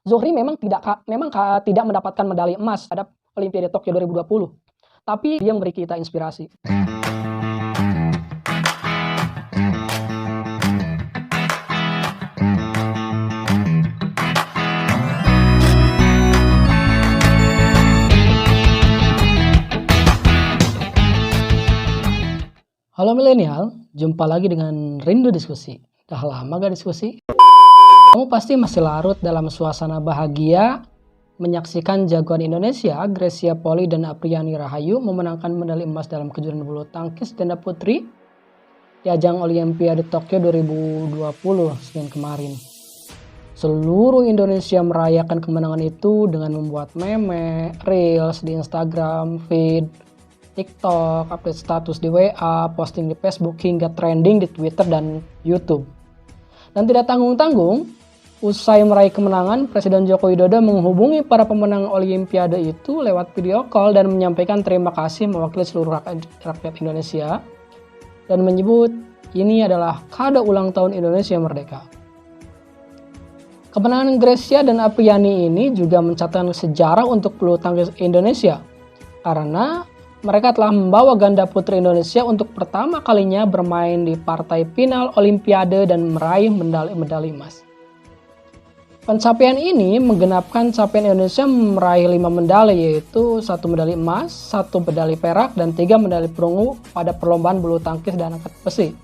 Zohri tidak mendapatkan medali emas pada Olimpiade Tokyo 2020, tapi dia memberi kita inspirasi. Halo milenial, jumpa lagi dengan Rindu Diskusi. Udah lama gak diskusi? Kamu pasti masih larut dalam suasana bahagia menyaksikan jagoan Indonesia, Grecia Poli dan Apriani Rahayu memenangkan medali emas dalam kejuaraan bulu tangkis ganda putri di ajang Olimpiade Tokyo 2020 Senin kemarin. Seluruh Indonesia merayakan kemenangan itu dengan membuat meme, reels di Instagram, feed, TikTok, update status di WA, posting di Facebook, hingga trending di Twitter dan YouTube. Dan tidak tanggung-tanggung, usai meraih kemenangan, Presiden Joko Widodo menghubungi para pemenang Olimpiade itu lewat video call dan menyampaikan terima kasih mewakili seluruh rakyat Indonesia dan menyebut ini adalah kado ulang tahun Indonesia Merdeka. Kemenangan Grecia dan Apriani ini juga mencatatkan sejarah untuk bulu tangkis Indonesia karena mereka telah membawa ganda putri Indonesia untuk pertama kalinya bermain di partai final Olimpiade dan meraih medali emas. Pencapaian ini menggenapkan capaian Indonesia meraih 5 medali, yaitu 1 medali emas, 1 medali perak, dan 3 medali perunggu pada perlombaan bulu tangkis dan angkat besi.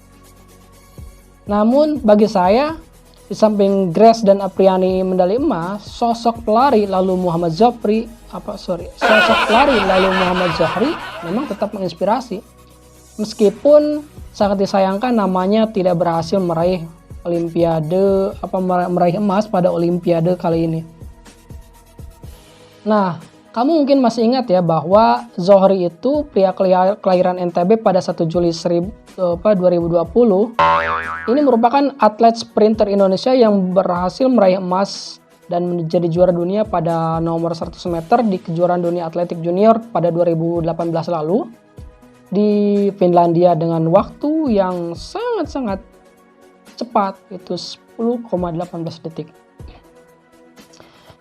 Namun bagi saya, di samping Grace dan Apriani medali emas, sosok pelari Muhammad Zohri memang tetap menginspirasi. Meskipun sangat disayangkan namanya tidak berhasil meraih emas pada Olimpiade kali ini. Nah, kamu mungkin masih ingat ya bahwa Zohri itu pria kelahiran NTB pada 1 Juli 2020. Ini merupakan atlet sprinter Indonesia yang berhasil meraih emas dan menjadi juara dunia pada nomor 100 meter di kejuaraan dunia atletik junior pada 2018 lalu di Finlandia dengan waktu yang sangat-sangat cepat, itu 10,18 detik.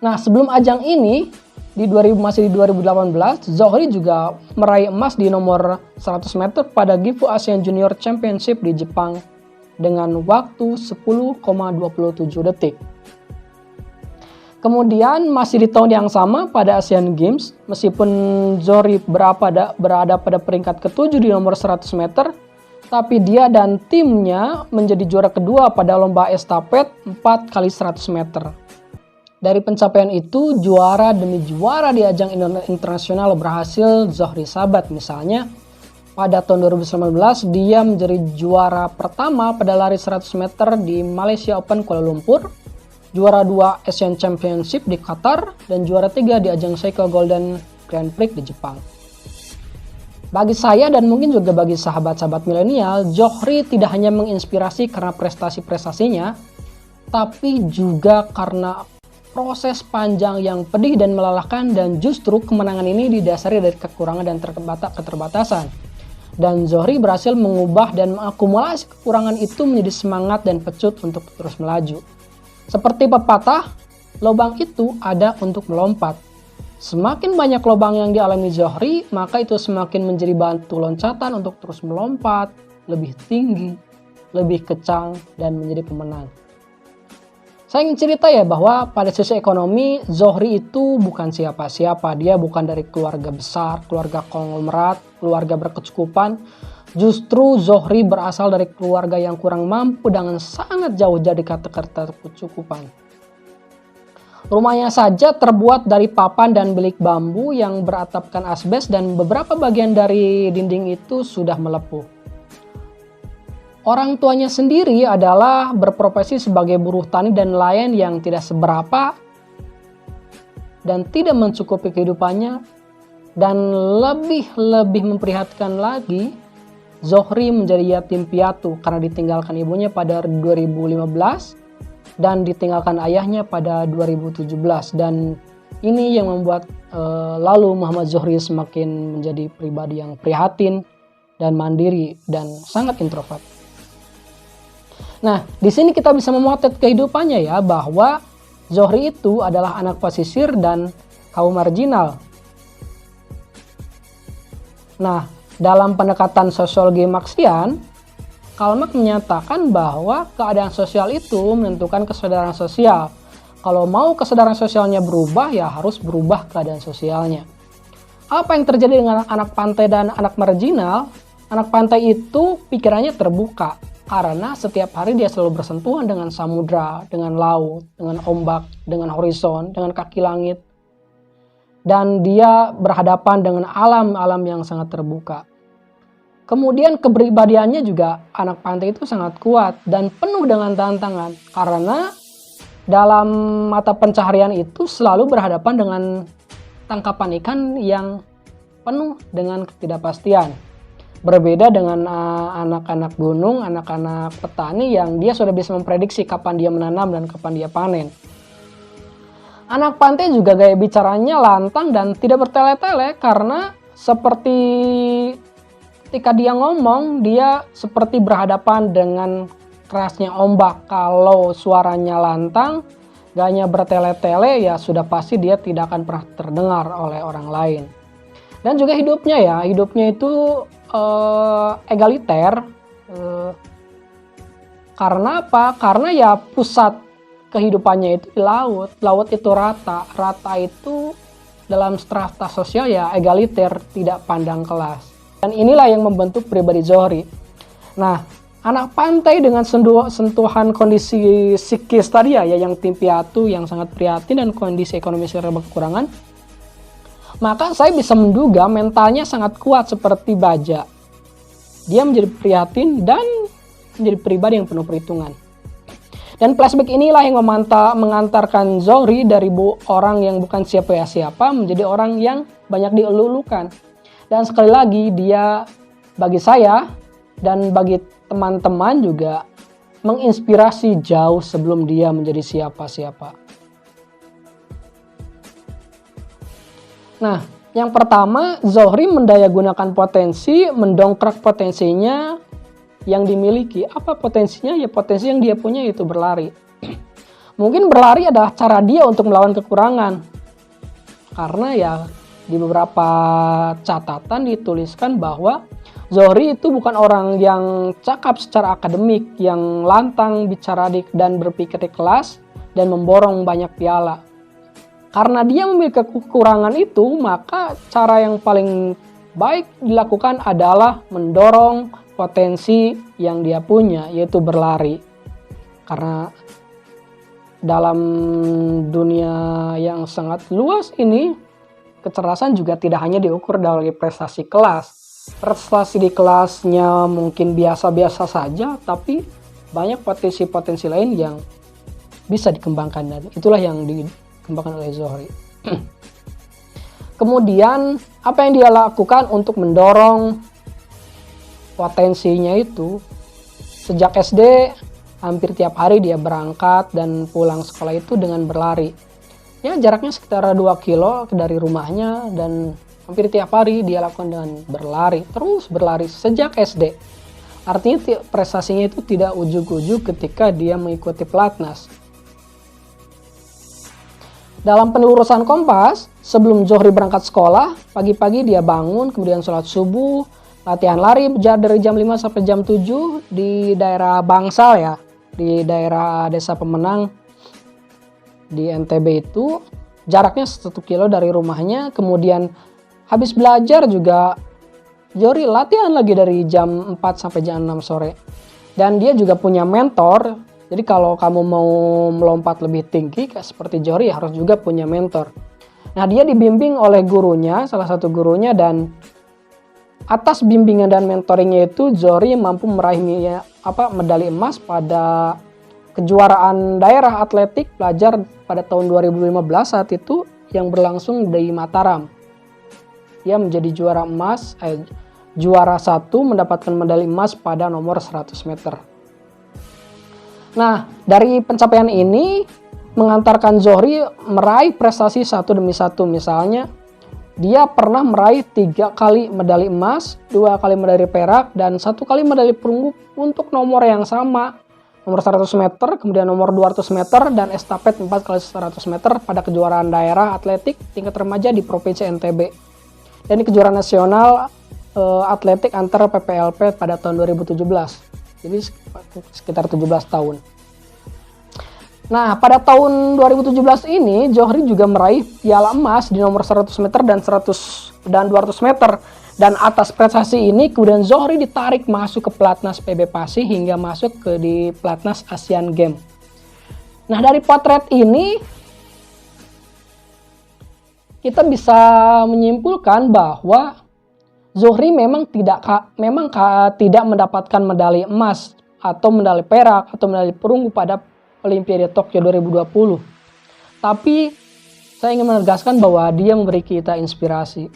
Nah, sebelum ajang ini masih di 2018, Zohri juga meraih emas di nomor 100 meter pada Gifu Asian Junior Championship di Jepang dengan waktu 10,27 detik. Kemudian masih di tahun yang sama pada Asian Games, meskipun Zohri berada pada peringkat ke-7 di nomor 100 meter, tapi dia dan timnya menjadi juara kedua pada lomba estafet 4 x 100 meter. Dari pencapaian itu, juara demi juara di ajang internasional berhasil Zohri sabat. Misalnya, pada tahun 2019 dia menjadi juara pertama pada lari 100 meter di Malaysia Open Kuala Lumpur, juara 2 Asian Championship di Qatar, dan juara 3 di ajang Seiko Golden Grand Prix di Jepang. Bagi saya dan mungkin juga bagi sahabat-sahabat milenial, Zohri tidak hanya menginspirasi karena prestasi-prestasinya, tapi juga karena proses panjang yang pedih dan melelahkan, dan justru kemenangan ini didasari dari kekurangan dan keterbatasan. Dan Zohri berhasil mengubah dan mengakumulasi kekurangan itu menjadi semangat dan pecut untuk terus melaju. Seperti pepatah, lubang itu ada untuk melompat. Semakin banyak lubang yang dialami Zohri, maka itu semakin menjadi batu loncatan untuk terus melompat, lebih tinggi, lebih kencang, dan menjadi pemenang. Saya ingin cerita ya bahwa pada sisi ekonomi, Zohri itu bukan siapa-siapa. Dia bukan dari keluarga besar, keluarga konglomerat, keluarga berkecukupan. Justru Zohri berasal dari keluarga yang kurang mampu dengan sangat jauh dari kata-kata kecukupan. Rumahnya saja terbuat dari papan dan bilik bambu yang beratapkan asbes, dan beberapa bagian dari dinding itu sudah melepuh. Orang tuanya sendiri adalah berprofesi sebagai buruh tani dan nelayan yang tidak seberapa dan tidak mencukupi kehidupannya. Dan lebih memprihatinkan lagi, Zohri menjadi yatim piatu karena ditinggalkan ibunya pada 2015 dan ditinggalkan ayahnya pada 2017. Dan ini yang membuat Muhammad Zohri semakin menjadi pribadi yang prihatin dan mandiri dan sangat introvert. Nah, di sini kita bisa memotret kehidupannya ya, bahwa Zohri itu adalah anak pesisir dan kaum marginal. Nah, dalam pendekatan sosiologi Marxian, Karl Marx menyatakan bahwa keadaan sosial itu menentukan kesadaran sosial. Kalau mau kesadaran sosialnya berubah, ya harus berubah keadaan sosialnya. Apa yang terjadi dengan anak pantai dan anak marginal? Anak pantai itu pikirannya terbuka, karena setiap hari dia selalu bersentuhan dengan samudra, dengan laut, dengan ombak, dengan horizon, dengan kaki langit. Dan dia berhadapan dengan alam-alam yang sangat terbuka. Kemudian kepribadiannya juga anak pantai itu sangat kuat dan penuh dengan tantangan. Karena dalam mata pencaharian itu selalu berhadapan dengan tangkapan ikan yang penuh dengan ketidakpastian. Berbeda dengan anak-anak gunung, anak-anak petani yang dia sudah bisa memprediksi kapan dia menanam dan kapan dia panen. Anak pantai juga gaya bicaranya lantang dan tidak bertele-tele karena seperti ketika dia ngomong, dia seperti berhadapan dengan kerasnya ombak. Kalau suaranya lantang, gayanya bertele-tele, ya sudah pasti dia tidak akan pernah terdengar oleh orang lain. Dan juga hidupnya itu egaliter. Karena apa? Karena ya pusat kehidupannya itu di laut. Laut itu rata. Rata itu dalam strata sosial ya egaliter, tidak pandang kelas. Dan inilah yang membentuk pribadi Zohri. Nah, anak pantai dengan sentuhan kondisi psikis tadi ya yang tim piatu, yang sangat prihatin dan kondisi ekonomi serba kekurangan, maka saya bisa menduga mentalnya sangat kuat seperti baja. Dia menjadi prihatin dan menjadi pribadi yang penuh perhitungan. Dan flashback inilah yang mengantarkan Zohri dari orang yang bukan siapa-siapa menjadi orang yang banyak dielulukan. Dan sekali lagi dia bagi saya dan bagi teman-teman juga menginspirasi jauh sebelum dia menjadi siapa-siapa. Nah, yang pertama, Zohri mendayagunakan potensi, mendongkrak potensinya yang dimiliki. Apa potensinya? Ya potensi yang dia punya itu berlari. Mungkin berlari adalah cara dia untuk melawan kekurangan. Karena ya di beberapa catatan dituliskan bahwa Zohri itu bukan orang yang cakap secara akademik, yang lantang bicara dan berpikir di kelas dan memborong banyak piala. Karena dia memiliki kekurangan itu, maka cara yang paling baik dilakukan adalah mendorong potensi yang dia punya, yaitu berlari. Karena dalam dunia yang sangat luas ini, kecerdasan juga tidak hanya diukur dari prestasi kelas. Prestasi di kelasnya mungkin biasa-biasa saja, tapi banyak potensi-potensi lain yang bisa dikembangkan, dan itulah yang dikembangkan oleh Zohri. Kemudian apa yang dia lakukan untuk mendorong potensinya itu? Sejak SD hampir tiap hari dia berangkat dan pulang sekolah itu dengan berlari. Ya jaraknya sekitar 2 kilo dari rumahnya, dan hampir tiap hari dia lakukan dengan berlari, terus berlari sejak SD. Artinya prestasinya itu tidak ujug-ujug ketika dia mengikuti pelatnas. Dalam penelurusan Kompas, sebelum Zohri berangkat sekolah, pagi-pagi dia bangun, kemudian sholat subuh, latihan lari dari jam 5 sampai jam 7 di daerah Bangsal ya, di daerah Desa Pemenang di NTB itu, jaraknya 1 kilo dari rumahnya. Kemudian habis belajar juga Zohri latihan lagi dari jam 4 sampai jam 6 sore. Dan dia juga punya mentor. Jadi kalau kamu mau melompat lebih tinggi kayak seperti Zohri, harus juga punya mentor. Nah, dia dibimbing oleh gurunya, salah satu gurunya, dan atas bimbingan dan mentoringnya itu Zohri mampu meraih medali emas pada kejuaraan daerah atletik pelajar pada tahun 2015 saat itu yang berlangsung di Mataram. Dia menjadi juara 1 mendapatkan medali emas pada nomor 100 meter. Nah, dari pencapaian ini mengantarkan Zohri meraih prestasi satu demi satu. Misalnya, dia pernah meraih 3 kali medali emas, 2 kali medali perak, dan 1 kali medali perunggu untuk nomor yang sama. nomor 100 meter, kemudian nomor 200 meter, dan estafet 4 kali 100 meter pada kejuaraan daerah atletik tingkat remaja di Provinsi NTB. Dan di kejuaraan nasional atletik antar PPLP pada tahun 2017. Jadi sekitar 17 tahun. Nah, pada tahun 2017 ini Zohri juga meraih piala emas di nomor 100 meter dan 200 meter. Dan atas prestasi ini kemudian Zohri ditarik masuk ke pelatnas PB Pasi hingga masuk di pelatnas Asian Games. Nah, dari potret ini kita bisa menyimpulkan bahwa Zohri memang tidak mendapatkan medali emas atau medali perak atau medali perunggu pada Olimpiade Tokyo 2020. Tapi saya ingin menegaskan bahwa dia memberi kita inspirasi.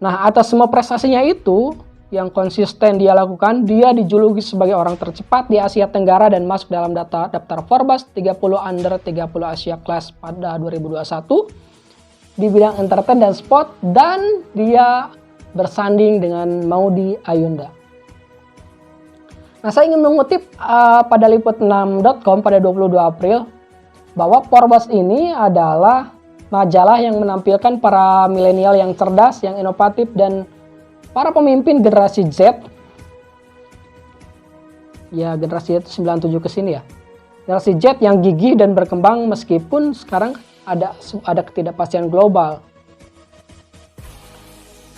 Nah, atas semua prestasinya itu yang konsisten dia lakukan, dia dijuluki sebagai orang tercepat di Asia Tenggara dan masuk dalam daftar Forbes 30 Under 30 Asia Class pada 2021 di bidang entertain dan sport, dan dia bersanding dengan Maudy Ayunda. Nah, saya ingin mengutip pada liput6.com pada 22 April bahwa Forbes ini adalah majalah yang menampilkan para milenial yang cerdas, yang inovatif, dan para pemimpin generasi Z. Ya, generasi Z 97 ke sini ya. Generasi Z yang gigih dan berkembang meskipun sekarang ada ketidakpastian global.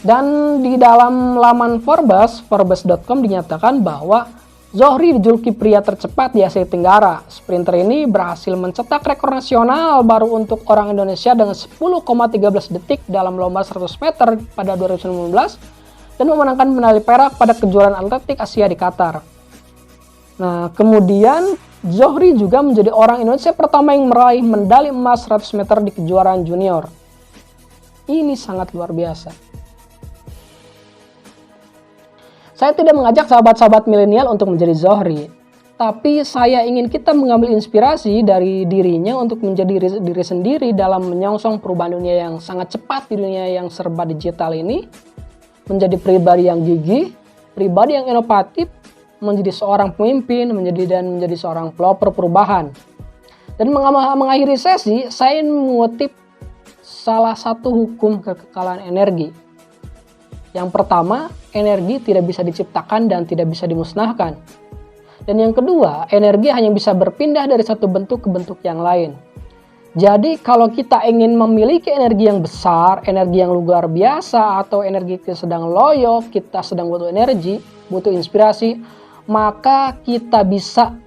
Dan di dalam laman Forbes.com dinyatakan bahwa Zohri dijuluki pria tercepat di Asia Tenggara. Sprinter ini berhasil mencetak rekor nasional baru untuk orang Indonesia dengan 10,13 detik dalam lomba 100 meter pada 2019 dan memenangkan medali perak pada kejuaraan atletik Asia di Qatar. Nah, kemudian Zohri juga menjadi orang Indonesia pertama yang meraih medali emas 100 meter di kejuaraan junior. Ini sangat luar biasa. Saya tidak mengajak sahabat-sahabat milenial untuk menjadi Zohri, tapi saya ingin kita mengambil inspirasi dari dirinya untuk menjadi diri sendiri dalam menyongsong perubahan dunia yang sangat cepat di dunia yang serba digital ini, menjadi pribadi yang gigih, pribadi yang inovatif, menjadi seorang pemimpin, menjadi seorang pelopor perubahan. Dan mengakhiri sesi, saya mengutip salah satu hukum kekekalan energi. Yang pertama, energi tidak bisa diciptakan dan tidak bisa dimusnahkan. Dan yang kedua, energi hanya bisa berpindah dari satu bentuk ke bentuk yang lain. Jadi kalau kita ingin memiliki energi yang besar, energi yang luar biasa, atau energi kita sedang loyo, kita sedang butuh energi, butuh inspirasi, maka kita bisa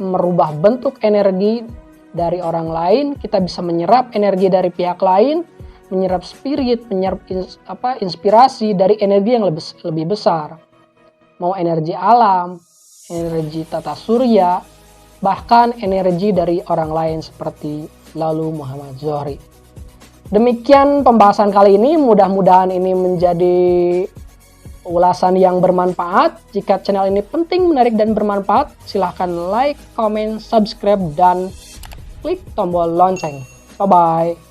merubah bentuk energi dari orang lain, kita bisa menyerap energi dari pihak lain, menyerap spirit, menyerap inspirasi dari energi yang lebih besar. Mau energi alam, energi tata surya, bahkan energi dari orang lain seperti Lalu Muhammad Zohri. Demikian pembahasan kali ini, mudah-mudahan ini menjadi ulasan yang bermanfaat. Jika channel ini penting, menarik, dan bermanfaat, silahkan like, comment, subscribe, dan klik tombol lonceng. Bye-bye.